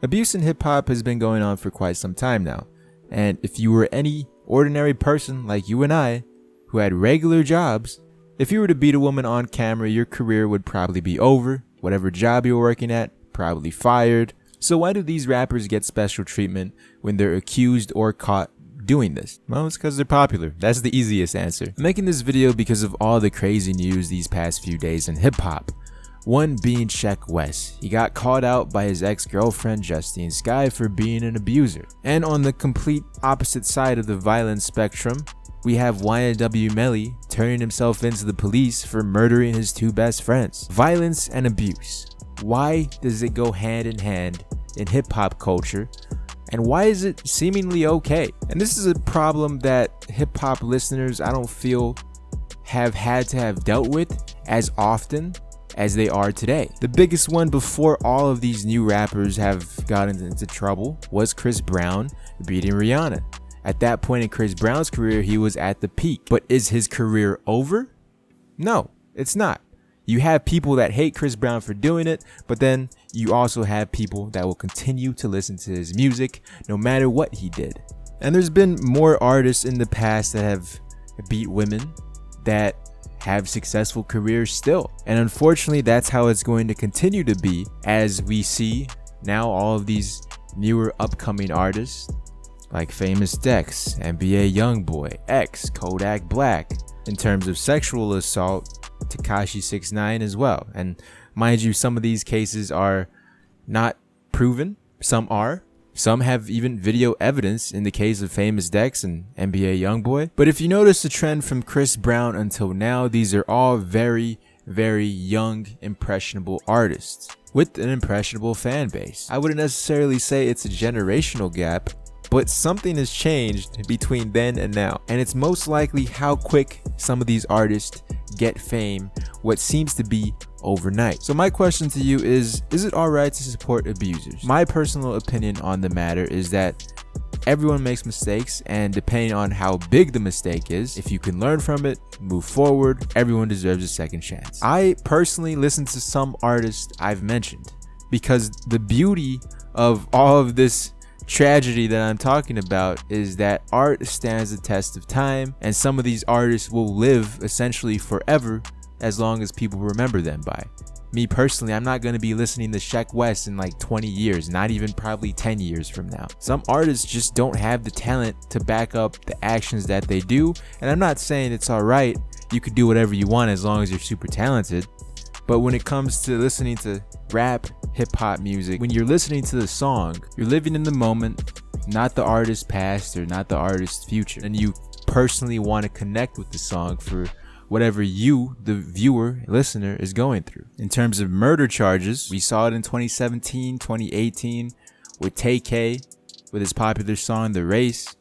Abuse in hip-hop has been going on for quite some time now, and if you were any ordinary person like you and I, who had regular jobs, if you were to beat a woman on camera, your career would probably be over, whatever job you're working at, probably fired. So why do these rappers get special treatment when they're accused or caught doing this? Well, it's because they're popular. That's the easiest answer. I'm making this video because of all the crazy news these past few days in hip-hop. One being Sheck Wes. He got called out by his ex-girlfriend Justine Skye for being an abuser. And on the complete opposite side of the violence spectrum, we have YNW Melly turning himself into the police for murdering his two best friends. Violence and abuse. Why does it go hand in hand in hip-hop culture? And why is it seemingly okay? And this is a problem that hip-hop listeners, I don't feel, have had to have dealt with as often as they are today. The biggest one before all of these new rappers have gotten into trouble was Chris Brown beating Rihanna. At that point in Chris Brown's career, he was at the peak. But is his career over? No, it's not. You have people that hate Chris Brown for doing it, but then you also have people that will continue to listen to his music no matter what he did. And there's been more artists in the past that have beat women that have successful careers still. And unfortunately, that's how it's going to continue to be as we see now all of these newer upcoming artists like Famous Dex, NBA Youngboy, X, Kodak Black. In terms of sexual assault, Tekashi 6ix9ine as well. And mind you, some of these cases are not proven. Some are. Some have even video evidence in the case of Famous Dex and NBA Youngboy. But if you notice the trend from Chris Brown until now, these are all very, very young, impressionable artists with an impressionable fan base. I wouldn't necessarily say it's a generational gap, but something has changed between then and now. And it's most likely how quick some of these artists get fame, what seems to be overnight. So my question to you is it alright to support abusers? My personal opinion on the matter is that everyone makes mistakes, and depending on how big the mistake is, if you can learn from it, move forward, everyone deserves a second chance. I personally listen to some artists I've mentioned because the beauty of all of this tragedy that I'm talking about is that art stands the test of time, and some of these artists will live essentially forever as long as people remember them by. Me personally, I'm not going to be listening to Sheck Wes in like 20 years, not even probably 10 years from now. Some artists just don't have the talent to back up the actions that they do, and I'm not saying it's alright, you could do whatever you want as long as you're super talented. But when it comes to listening to rap, hip-hop music, when you're listening to the song, you're living in the moment, not the artist's past or not the artist's future. And you personally want to connect with the song for whatever you, the viewer, listener, is going through. In terms of murder charges, we saw it in 2017, 2018 with Tay-K with his popular song, The Race.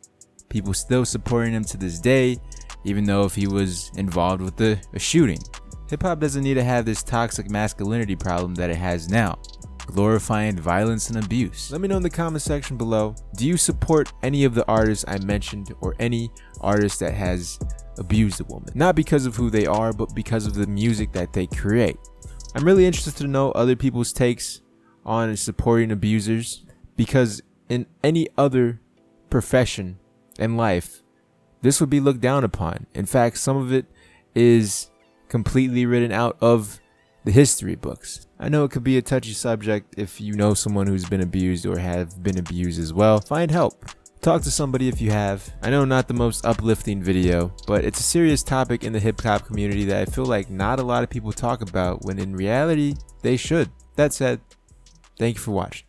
People still supporting him to this day, even though if he was involved with a shooting. Hip-hop doesn't need to have this toxic masculinity problem that it has now, glorifying violence and abuse. Let me know in the comment section below, do you support any of the artists I mentioned or any artist that has abused a woman? Not because of who they are, but because of the music that they create. I'm really interested to know other people's takes on supporting abusers, because in any other profession in life, this would be looked down upon. In fact, some of it is completely written out of the history books. I know it could be a touchy subject. If you know someone who's been abused or have been abused as well, find help. Talk to somebody if you have. I know not the most uplifting video, but it's a serious topic in the hip-hop community that I feel like not a lot of people talk about, when in reality, they should. That said, thank you for watching.